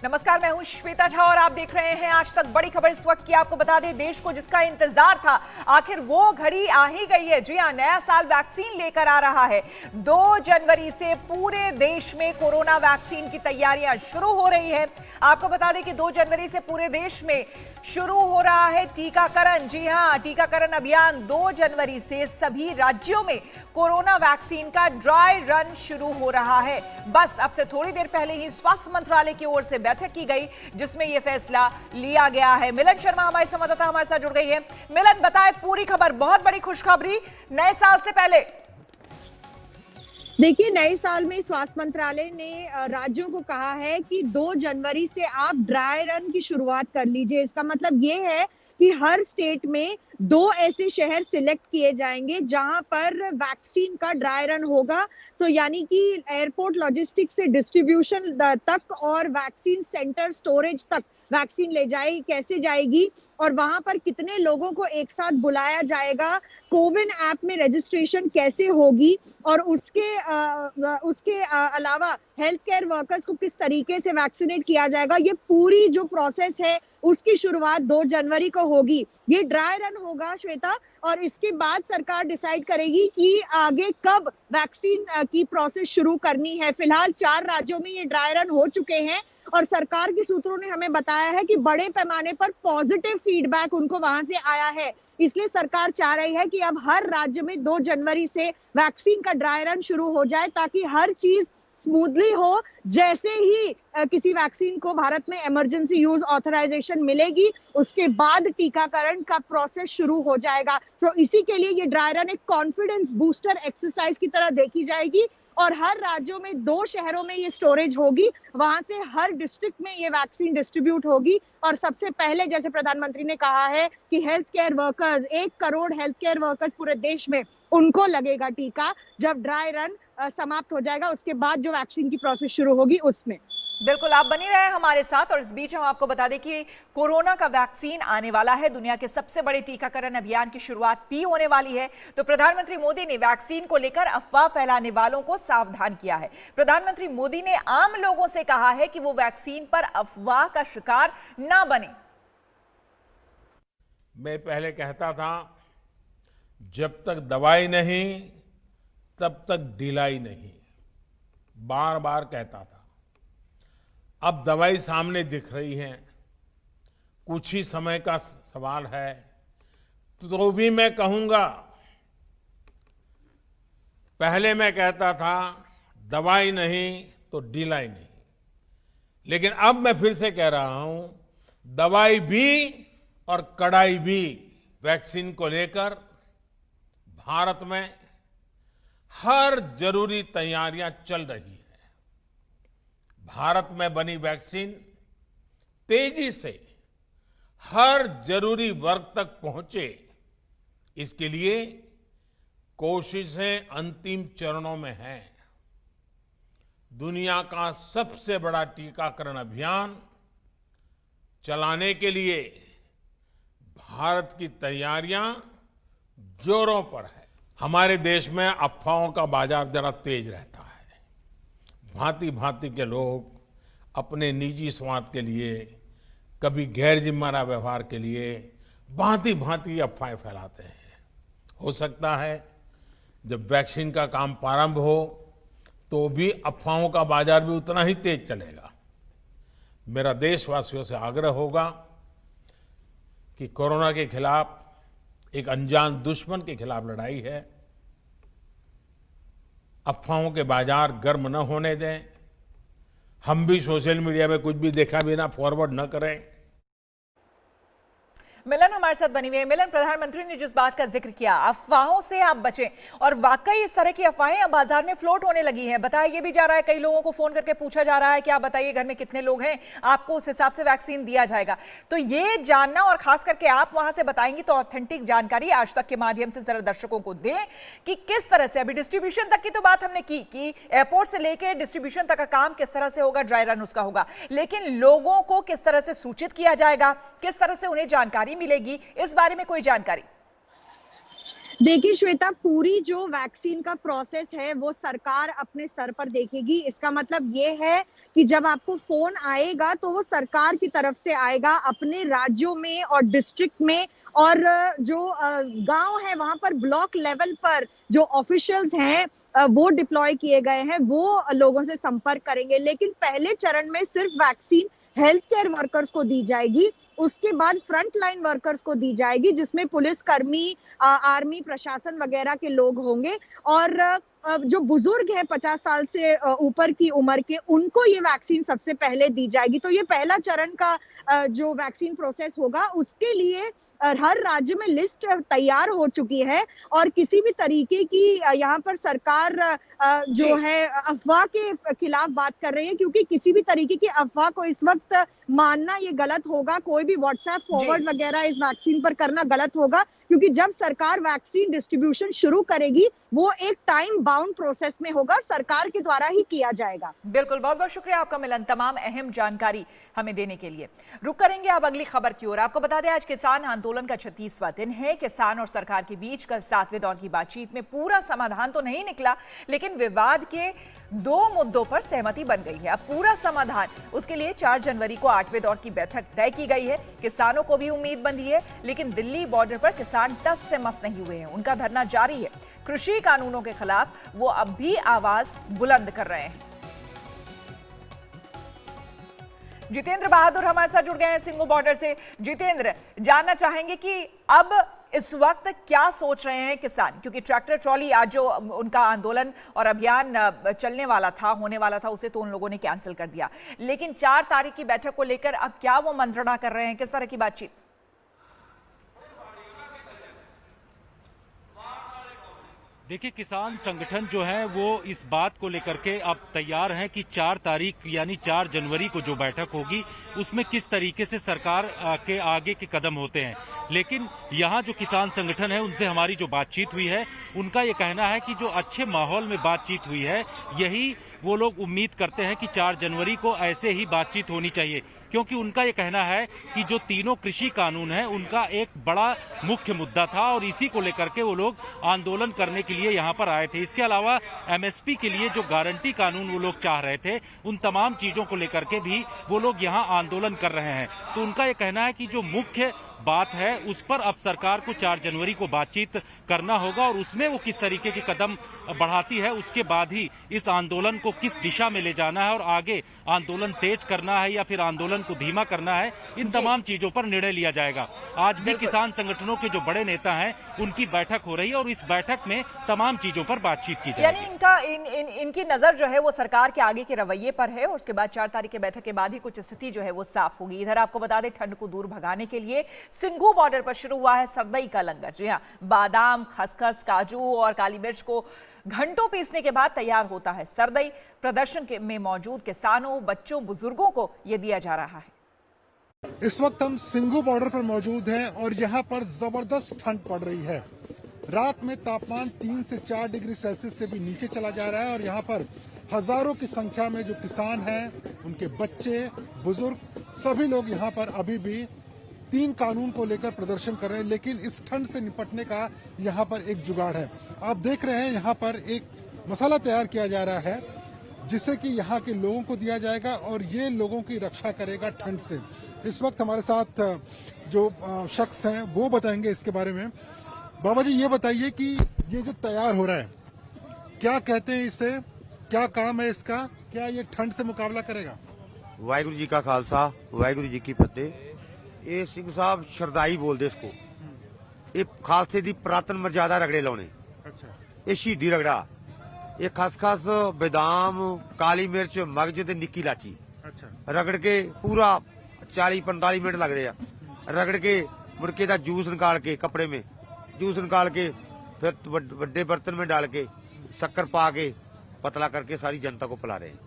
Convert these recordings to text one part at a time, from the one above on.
नमस्कार, मैं हूं श्वेता झा और आप देख रहे हैं आज तक बड़ी खबर। इस वक्त की आपको बता दें, देश को जिसका इंतजार था आखिर वो घड़ी आ ही गई है। जी हां, नया साल वैक्सीन लेकर आ रहा है। 2 जनवरी से पूरे देश में कोरोना वैक्सीन की तैयारियां शुरू हो रही है। आपको बता दें कि 2 जनवरी से पूरे देश में शुरू हो रहा है टीकाकरण। जी हां, टीकाकरण अभियान 2 जनवरी से सभी राज्यों में कोरोना वैक्सीन का ड्राई रन शुरू हो रहा है। बस अब से थोड़ी देर पहले ही स्वास्थ्य मंत्रालय की ओर से बैठक की गई जिसमें यह फैसला लिया गया है। मिलन शर्मा हमारे संवाददाता हमारे साथ जुड़ गई है। मिलन, बताएं पूरी खबर। बहुत बड़ी खुशखबरी नए साल से पहले। देखिए, नए साल में स्वास्थ्य मंत्रालय ने राज्यों को कहा है कि 2 जनवरी से आप ड्राई रन की शुरुआत कर लीजिए। इसका मतलब ये है कि हर स्टेट में 2 ऐसे शहर सिलेक्ट किए जाएंगे जहां पर वैक्सीन का ड्राई रन होगा। तो यानी कि एयरपोर्ट लॉजिस्टिक्स से डिस्ट्रीब्यूशन तक और वैक्सीन सेंटर स्टोरेज तक वैक्सीन ले जाएगी, कैसे जाएगी और वहां पर कितने लोगों को एक साथ बुलाया जाएगा, कोविन ऐप में रजिस्ट्रेशन कैसे होगी और उसके अलावा हेल्थ केयर वर्कर्स को किस तरीके से वैक्सीनेट किया जाएगा, ये पूरी जो प्रोसेस है उसकी शुरुआत 2 जनवरी को होगी। ये ड्राई रन होगा श्वेता, और इसके बाद सरकार डिसाइड करेगी कि आगे कब वैक्सीन की प्रोसेस शुरू करनी है। फिलहाल 4 राज्यों में ये ड्राई रन हो चुके हैं और सरकार के सूत्रों ने हमें बताया है कि बड़े पैमाने पर पॉजिटिव फीडबैक उनको वहां से आया है। इसलिए सरकार चाह रही है कि अब हर राज्य में 2 जनवरी से वैक्सीन का ड्राई रन शुरू हो जाए ताकि हर चीज स्मूथली हो। जैसे ही किसी वैक्सीन को भारत में इमरजेंसी यूज ऑथराइजेशन मिलेगी, उसके बाद टीकाकरण का प्रोसेस शुरू हो जाएगा। तो इसी के लिए ये ड्राई रन एक कॉन्फिडेंस बूस्टर एक्सरसाइज की तरह देखी जाएगी और हर राज्यों में 2 शहरों में ये स्टोरेज होगी। वहां से हर डिस्ट्रिक्ट में ये वैक्सीन डिस्ट्रीब्यूट होगी और सबसे पहले, जैसे प्रधानमंत्री ने कहा है कि health care workers, 1 crore health care workers पूरे देश में, उनको लगेगा टीका। जब ड्राई रन समाप्त हो जाएगा उसके बाद जो वैक्सीन की प्रोसेस शुरू होगी उसमें। बिल्कुल, आप बनी रहे हमारे साथ। और इस बीच हम आपको बता दें कि कोरोना का वैक्सीन आने वाला है। दुनिया के सबसे बड़े टीकाकरण अभियान की शुरुआत भी होने वाली है। तो प्रधानमंत्री मोदी ने वैक्सीन को लेकर अफवाह फैलाने वालों को सावधान किया है। प्रधानमंत्री मोदी ने आम लोगों से कहा है कि वो वैक्सीन पर अफवाह का शिकार ना बने। मैं पहले कहता था, जब तक दवाई नहीं तब तक ढिलाई नहीं, बार बार कहता था। अब दवाई सामने दिख रही है, कुछ ही समय का सवाल है, तो भी मैं कहूंगा। पहले मैं कहता था दवाई नहीं तो ढिलाई नहीं, लेकिन अब मैं फिर से कह रहा हूं, दवाई भी और कड़ाई भी। वैक्सीन को लेकर भारत में हर जरूरी तैयारियां चल रही है। भारत में बनी वैक्सीन तेजी से हर जरूरी वर्ग तक पहुंचे, इसके लिए कोशिशें अंतिम चरणों में हैं। दुनिया का सबसे बड़ा टीकाकरण अभियान चलाने के लिए भारत की तैयारियां जोरों पर है। हमारे देश में अफवाहों का बाजार जरा तेज रहता है। भांति भांति के लोग अपने निजी स्वार्थ के लिए, कभी गैर जिम्मेदार व्यवहार के लिए भांति भांति अफवाहें फैलाते हैं। हो सकता है जब वैक्सीन का काम प्रारंभ हो तो भी अफवाहों का बाजार भी उतना ही तेज चलेगा। मेरा देशवासियों से आग्रह होगा कि कोरोना के खिलाफ, एक अनजान दुश्मन के खिलाफ लड़ाई है। अफवाहों के बाजार गर्म न होने दें। हम भी सोशल मीडिया में कुछ भी देखा बिना फॉरवर्ड न करें। मिलन हमारे साथ बनी हुई है। मिलन, प्रधानमंत्री ने जिस बात का जिक्र किया, अफवाहों से आप बचें, और वाकई इस तरह की अफवाहें अब बाजार में फ्लोट होने लगी हैं। बताया ये भी जा रहा है, कई लोगों को फोन करके पूछा जा रहा है कि आप बताइए घर में कितने लोग हैं, आपको उस हिसाब से वैक्सीन दिया जाएगा। तो ये जानना, और खास करके आप वहां से बताएंगी तो ऑथेंटिक जानकारी आज तक के माध्यम से जरा दर्शकों को दें कि किस तरह से, अभी डिस्ट्रीब्यूशन तक की तो बात हमने की कि एयरपोर्ट से लेकर डिस्ट्रीब्यूशन तक का काम किस तरह से होगा, ड्राई रन उसका होगा, लेकिन लोगों को किस तरह से सूचित किया जाएगा, किस तरह से उन्हें जानकारी मिलेगी, इस बारे में कोई जानकारी? देखिए श्वेता, पूरी जो वैक्सीन का प्रोसेस है वो सरकार अपने स्तर पर देखेगी। इसका मतलब ये है कि जब आपको फोन आएगा तो वो सरकार की तरफ से आएगा, अपने राज्यों में और डिस्ट्रिक्ट में, और जो गांव है वहां पर ब्लॉक लेवल पर जो ऑफिशियल्स हैं वो डिप्लॉय किए गए हैं, वो लोगों से संपर्क करेंगे। लेकिन पहले चरण में सिर्फ वैक्सीन हेल्थ केयर वर्कर्स को दी जाएगी, उसके बाद फ्रंट लाइन वर्कर्स को दी जाएगी, जिसमें पुलिस कर्मी, आर्मी, प्रशासन वगैरह के लोग होंगे। और जो बुजुर्ग हैं 50 साल से ऊपर की उम्र के, उनको ये वैक्सीन सबसे पहले दी जाएगी। तो ये पहला चरण का जो वैक्सीन प्रोसेस होगा, उसके लिए हर राज्य में लिस्ट तैयार हो चुकी है और किसी भी तरीके की यहाँ पर सरकार जो है अफवाह के खिलाफ बात कर रही है, क्योंकि किसी भी तरीके की अफवाह को इस वक्त मानना ये गलत होगा। कोई भी व्हाट्सएप फॉरवर्ड वगैरह इस वैक्सीन पर करना गलत होगा, क्योंकि जब सरकार वैक्सीन डिस्ट्रीब्यूशन शुरू करेगी वो एक टाइम बाउंड प्रोसेस में होगा, सरकार के द्वारा ही किया जाएगा। बिल्कुल, बहुत बहुत शुक्रिया आपका मिलन, तमाम अहम जानकारी हमें देने के लिए। रुक करेंगे अब अगली खबर की ओर। आपको बता दें आज किसान आंदोलन का 36वां दिन है। किसान और सरकार के बीच कल 7वें दौर की बातचीत में पूरा समाधान तो नहीं निकला, लेकिन विवाद के 2 मुद्दों पर सहमति बन गई है। अब पूरा समाधान, उसके लिए 4 जनवरी को 8वें दौर की बैठक तय की गई है। किसानों को भी उम्मीद बंधी है, लेकिन दिल्ली बॉर्डर पर किसान टस से मस नहीं हुए हैं। उनका धरना जारी है। कृषि कानूनों के खिलाफ वो अब भी आवाज बुलंद कर रहे हैं। जितेंद्र बहादुर हमारे साथ जुड़ गए हैं सिंगू बॉर्डर से। जितेंद्र, जानना चाहेंगे कि अब इस वक्त क्या सोच रहे हैं किसान, क्योंकि ट्रैक्टर ट्रॉली आज जो उनका आंदोलन और अभियान चलने वाला था, होने वाला था, उसे तो उन लोगों ने कैंसिल कर दिया, लेकिन 4 तारीख की बैठक को लेकर अब क्या वो मंत्रणा कर रहे हैं, किस तरह की बातचीत? देखिए, किसान संगठन जो है वो इस बात को लेकर के अब तैयार हैं कि 4 तारीख यानी 4 जनवरी को जो बैठक होगी उसमें किस तरीके से सरकार के आगे के कदम होते हैं। लेकिन यहाँ जो किसान संगठन है उनसे हमारी जो बातचीत हुई है, उनका ये कहना है कि जो अच्छे माहौल में बातचीत हुई है, यही वो लोग उम्मीद करते हैं कि 4 जनवरी को ऐसे ही बातचीत होनी चाहिए, क्योंकि उनका ये कहना है कि जो तीनों कृषि कानून है उनका एक बड़ा मुख्य मुद्दा था और इसी को लेकर के वो लोग आंदोलन करने के लिए यहाँ पर आए थे। इसके अलावा एमएसपी के लिए जो गारंटी कानून वो लोग चाह रहे थे, उन तमाम चीजों को लेकर के भी वो लोग यहाँ आंदोलन कर रहे हैं। तो उनका ये कहना है कि जो मुख्य बात है उस पर अब सरकार को 4 जनवरी को बातचीत करना होगा और उसमें वो किस तरीके के कदम बढ़ाती है, उसके बाद ही इस आंदोलन को किस दिशा में ले जाना है और आगे आंदोलन तेज करना है या फिर आंदोलन को धीमा करना है, इन तमाम चीजों पर निर्णय लिया जाएगा। आज भी किसान संगठनों के जो बड़े नेता हैं उनकी बैठक हो रही है और इस बैठक में तमाम चीजों पर बातचीत की जाएगी। यानी इनकी नजर जो है वो सरकार के आगे के रवैये पर है और उसके बाद 4 तारीख की बैठक के बाद ही कुछ स्थिति जो है वो साफ होगी। इधर आपको बता दें, ठंड को दूर भगाने के लिए सिंघू बॉर्डर पर शुरू हुआ है सरदई का लंगर। जी हाँ, बादाम, खसखस, काजू और काली मिर्च को घंटों पीसने के बाद तैयार होता है सरदई। प्रदर्शन में मौजूद किसानों, बच्चों, बुजुर्गों को यह दिया जा रहा है। इस वक्त हम सिंघू बॉर्डर पर मौजूद हैं और यहाँ पर जबरदस्त ठंड पड़ रही है। रात में तापमान 3 से 4 डिग्री सेल्सियस से भी नीचे चला जा रहा है और यहाँ पर हजारों की संख्या में जो किसान हैं, उनके बच्चे, बुजुर्ग, सभी लोग यहाँ पर अभी भी 3 कानून को लेकर प्रदर्शन कर रहे हैं। लेकिन इस ठंड से निपटने का यहाँ पर एक जुगाड़ है। आप देख रहे हैं यहाँ पर एक मसाला तैयार किया जा रहा है जिसे कि यहाँ के लोगों को दिया जाएगा और ये लोगों की रक्षा करेगा ठंड से। इस वक्त हमारे साथ जो शख्स हैं वो बताएंगे इसके बारे में। बाबा जी, ये बताइए कि ये जो तैयार हो रहा है, क्या कहते हैं इसे, क्या काम है इसका, क्या ये ठंड से मुकाबला करेगा? वाहिगुरु जी का खालसा, वाहिगुरु जी की फतेह। ये सिंह साहब शरदाई बोलते इसको। ये खालसे दी पुरातन मर्यादा रगड़े लाने। अच्छा। ये शहीदी रगड़ा, ये खसखस, बादाम, काली मिर्च, मगज ते निक्की लाची अच्छा। रगड़ के पूरा 40-45 मिनट लगते हैं। रगड़ के मुड़के का जूस निकाल के कपड़े में जूस निकाल के फिर बड़े बर्तन में डाल के शक्कर पा के पतला करके सारी जनता को पिला रहे हैं।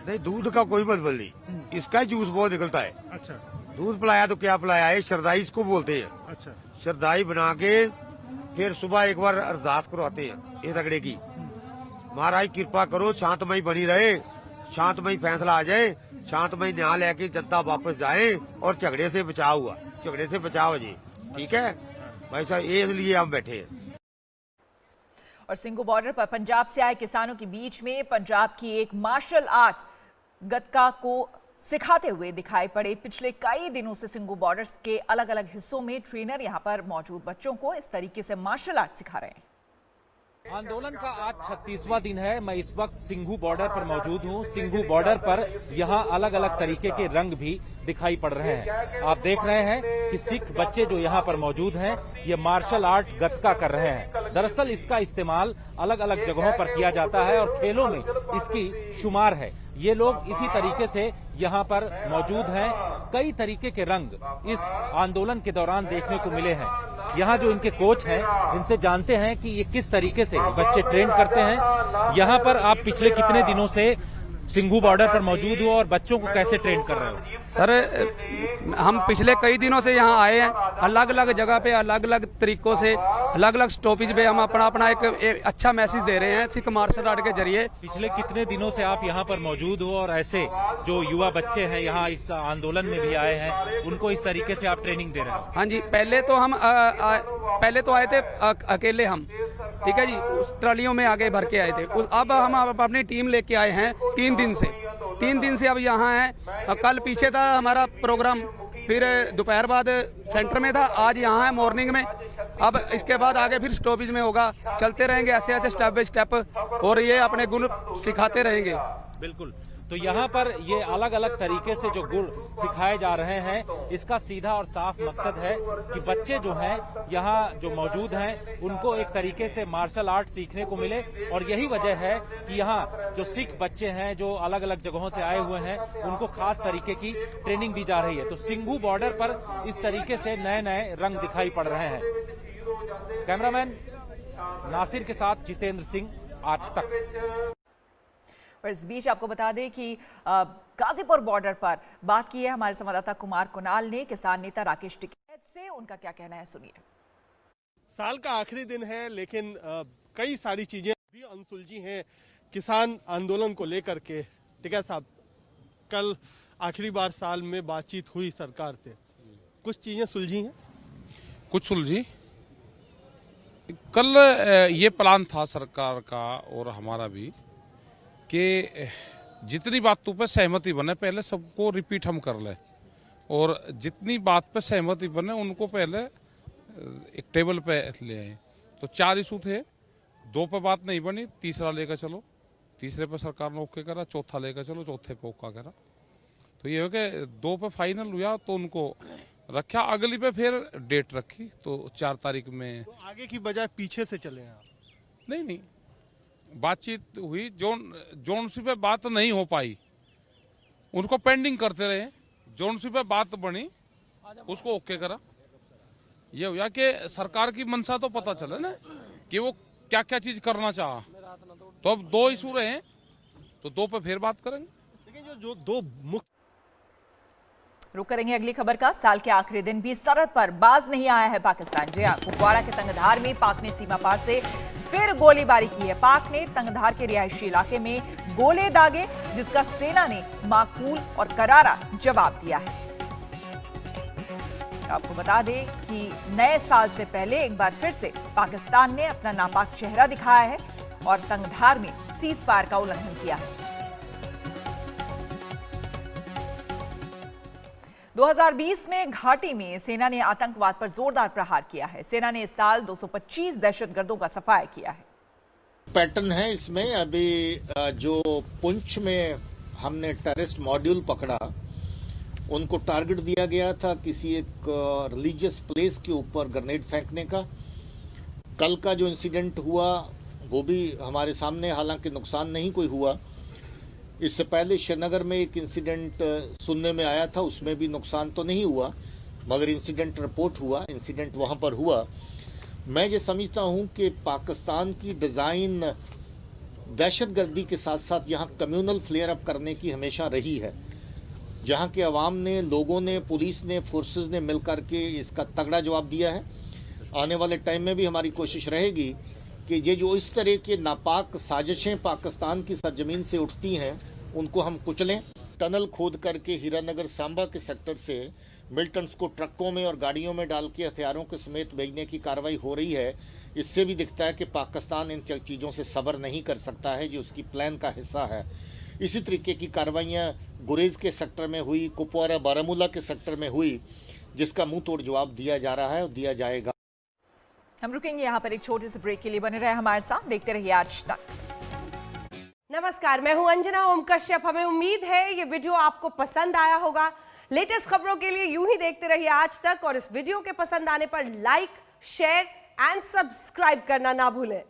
नहीं, दूध का कोई मतलब नहीं, इसका ही जूस बहुत निकलता है। अच्छा। दूध पिलाया तो क्या पिलाया है, शरदाई इसको बोलते हैं। अच्छा। शरदाई बना के फिर सुबह एक बार अरदास करवाते हैं इस रगड़े की। महाराज कृपा करो, शांतमय बनी रहे, शांतमय फैसला आ जाए, शांतमय न्याय लेके जनता वापस जाए और झगड़े से बचाव हुआ, झगड़े से बचाव हो जी। ठीक है भाई साहब, इसलिए हम बैठे हैं। और सिंघू बॉर्डर पर पंजाब से आए किसानों के बीच में पंजाब की एक मार्शल आर्ट गतका को सिखाते हुए दिखाई पड़े। पिछले कई दिनों से सिंघू बॉर्डर के अलग अलग हिस्सों में ट्रेनर यहां पर मौजूद बच्चों को इस तरीके से मार्शल आर्ट सिखा रहे हैं। आंदोलन का आज 36वां दिन है। मैं इस वक्त सिंघू बॉर्डर पर मौजूद हूं। सिंघू बॉर्डर पर यहां अलग अलग तरीके के रंग भी दिखाई पड़ रहे हैं। आप देख रहे हैं कि सिख बच्चे जो यहां पर मौजूद हैं ये मार्शल आर्ट गतका कर रहे हैं। दरअसल इसका इस्तेमाल अलग अलग जगहों पर किया जाता है और खेलों में इसकी शुमार है। ये लोग इसी तरीके से यहाँ पर मौजूद हैं। कई तरीके के रंग इस आंदोलन के दौरान देखने को मिले हैं। यहाँ जो इनके कोच हैं इनसे जानते हैं कि ये किस तरीके से बच्चे ट्रेन करते हैं। यहाँ पर आप पिछले कितने दिनों से सिंघू बॉर्डर पर मौजूद हो और बच्चों को कैसे ट्रेन कर रहे हो? सर, हम पिछले कई दिनों से यहाँ आए हैं। अलग अलग जगह पे अलग अलग तरीकों से अलग अलग स्टॉपेज पे हम अपना एक अच्छा मैसेज दे रहे हैं सिख मार्शल आर्ट के जरिए। पिछले कितने दिनों से आप यहाँ पर मौजूद हो और ऐसे जो युवा बच्चे हैं यहाँ इस आंदोलन में भी आए हैं उनको इस तरीके से आप ट्रेनिंग दे रहे हैं? हाँ जी, पहले तो आए थे अकेले हम, ठीक है जी, उस ट्रालियों में आगे भर के आए थे। अब हम अपनी टीम लेके आए हैं 3 दिन से अब यहाँ हैं। कल पीछे था हमारा प्रोग्राम, फिर दोपहर बाद सेंटर में था, आज यहाँ है मॉर्निंग में। अब इसके बाद आगे फिर स्टॉपेज में होगा। चलते रहेंगे ऐसे स्टेप बाय स्टेप और ये अपने गुण सिखाते रहेंगे। बिल्कुल। तो यहाँ पर ये अलग अलग तरीके से जो गुण सिखाए जा रहे हैं इसका सीधा और साफ मकसद है कि बच्चे जो हैं यहाँ जो मौजूद हैं उनको एक तरीके से मार्शल आर्ट सीखने को मिले। और यही वजह है कि यहाँ जो सिख बच्चे हैं जो अलग अलग जगहों से आए हुए हैं उनको खास तरीके की ट्रेनिंग दी जा रही है। तो सिंघू बॉर्डर पर इस तरीके से नए नए रंग दिखाई पड़ रहे हैं। कैमरामैन नासिर के साथ जितेंद्र सिंह, आज तक। और इस बीच आपको बता दें कि गाजीपुर बॉर्डर पर बात की है हमारे संवाददाता कुमार कुणाल ने किसान नेता राकेश टिकैत से। उनका क्या कहना है, सुनिए। साल का आखिरी दिन है लेकिन कई सारी चीजें भी अनसुलझी हैं किसान आंदोलन को लेकर के। टिकैत साहब, कल आखिरी बार साल में बातचीत हुई सरकार से, कुछ चीजें सुलझी हैं? कुछ सुलझी। कल ये प्लान था सरकार का और हमारा भी कि जितनी बातों पे सहमति बने पहले सबको रिपीट हम कर ले और जितनी बात पे सहमति बने उनको पहले एक टेबल पे ले आए। तो 4 इशू थे, 2 पे बात नहीं बनी, तीसरा लेकर चलो, तीसरे पे सरकार ने ओके करा, चौथा लेकर चलो, चौथे पे ओका करा। तो ये हो कि 2 पे फाइनल हुआ तो उनको रखा, अगली पे फिर डेट रखी तो 4 तारीख में। तो आगे की बजाय पीछे से चले हैं आप? नहीं, बातचीत हुई, जोन सी पे बात नहीं हो पाई उनको पेंडिंग करते रहे, जोन सी पे बात बनी उसको ओके करा। ये हुआ कि सरकार की मंशा तो पता चले ना कि वो क्या क्या चीज करना चाहा। तो अब 2 इशू रहे तो 2 पे फिर बात करेंगे। लेकिन जो 2 मुख्य रुक करेंगे अगली खबर का। साल के आखिरी दिन भी सरहद पर बाज नहीं आया है पाकिस्तान। जी हां, कुपवाड़ा के तंगधार में पाक ने सीमा पार से फिर गोलीबारी की है। पाक ने तंगधार के रिहायशी इलाके में गोले दागे जिसका सेना ने माकूल और करारा जवाब दिया है। आपको बता दें कि नए साल से पहले एक बार फिर से पाकिस्तान ने अपना नापाक चेहरा दिखाया है और तंगधार में सीज फायर का उल्लंघन किया है। 2020 में घाटी में सेना ने आतंकवाद पर जोरदार प्रहार किया है। सेना ने इस साल 225 दहशतगर्दों का सफाया किया है। पैटर्न है इसमें। अभी जो पुंछ में हमने टेररिस्ट मॉड्यूल पकड़ा, उनको टारगेट दिया गया था किसी एक रिलीजियस प्लेस के ऊपर ग्रेनेड फेंकने का। कल का जो इंसिडेंट हुआ वो भी हमारे सामने, हालांकि नुकसान नहीं कोई हुआ। इससे पहले श्रीनगर में एक इंसिडेंट सुनने में आया था, उसमें भी नुकसान तो नहीं हुआ मगर इंसिडेंट रिपोर्ट हुआ, इंसिडेंट वहां पर हुआ। मैं ये समझता हूं कि पाकिस्तान की डिजाइन दहशतगर्दी के साथ साथ यहाँ कम्युनल फ्लेयर अप करने की हमेशा रही है। जहाँ के अवाम ने, लोगों ने, पुलिस ने, फोर्सेस ने मिलकर के इसका तगड़ा जवाब दिया है। आने वाले टाइम में भी हमारी कोशिश रहेगी कि ये जो इस तरह के नापाक साजिशें पाकिस्तान की सरजमीन से उठती हैं उनको हम कुचलें। टनल खोद करके हीरानगर सांबा के सेक्टर से मिलिटेंट्स को ट्रकों में और गाड़ियों में डाल के हथियारों के समेत भेजने की कार्रवाई हो रही है। इससे भी दिखता है कि पाकिस्तान इन चीज़ों से सब्र नहीं कर सकता है, जो उसकी प्लान का हिस्सा है। इसी तरीके की कार्रवाइयाँ गुरेज के सेक्टर में हुई, कुपवारा बारामूला के सेक्टर में हुई, जिसका मुंह तोड़ जवाब दिया जा रहा है और दिया जाएगा। हम रुकेंगे यहाँ पर एक छोटे से ब्रेक के लिए, बने रहे हमारे साथ, देखते रहिए आज तक। नमस्कार, मैं हूं अंजना ओम कश्यप। हमें उम्मीद है ये वीडियो आपको पसंद आया होगा। लेटेस्ट खबरों के लिए यूं ही देखते रहिए आज तक, और इस वीडियो के पसंद आने पर लाइक, शेयर एंड सब्सक्राइब करना ना भूलें।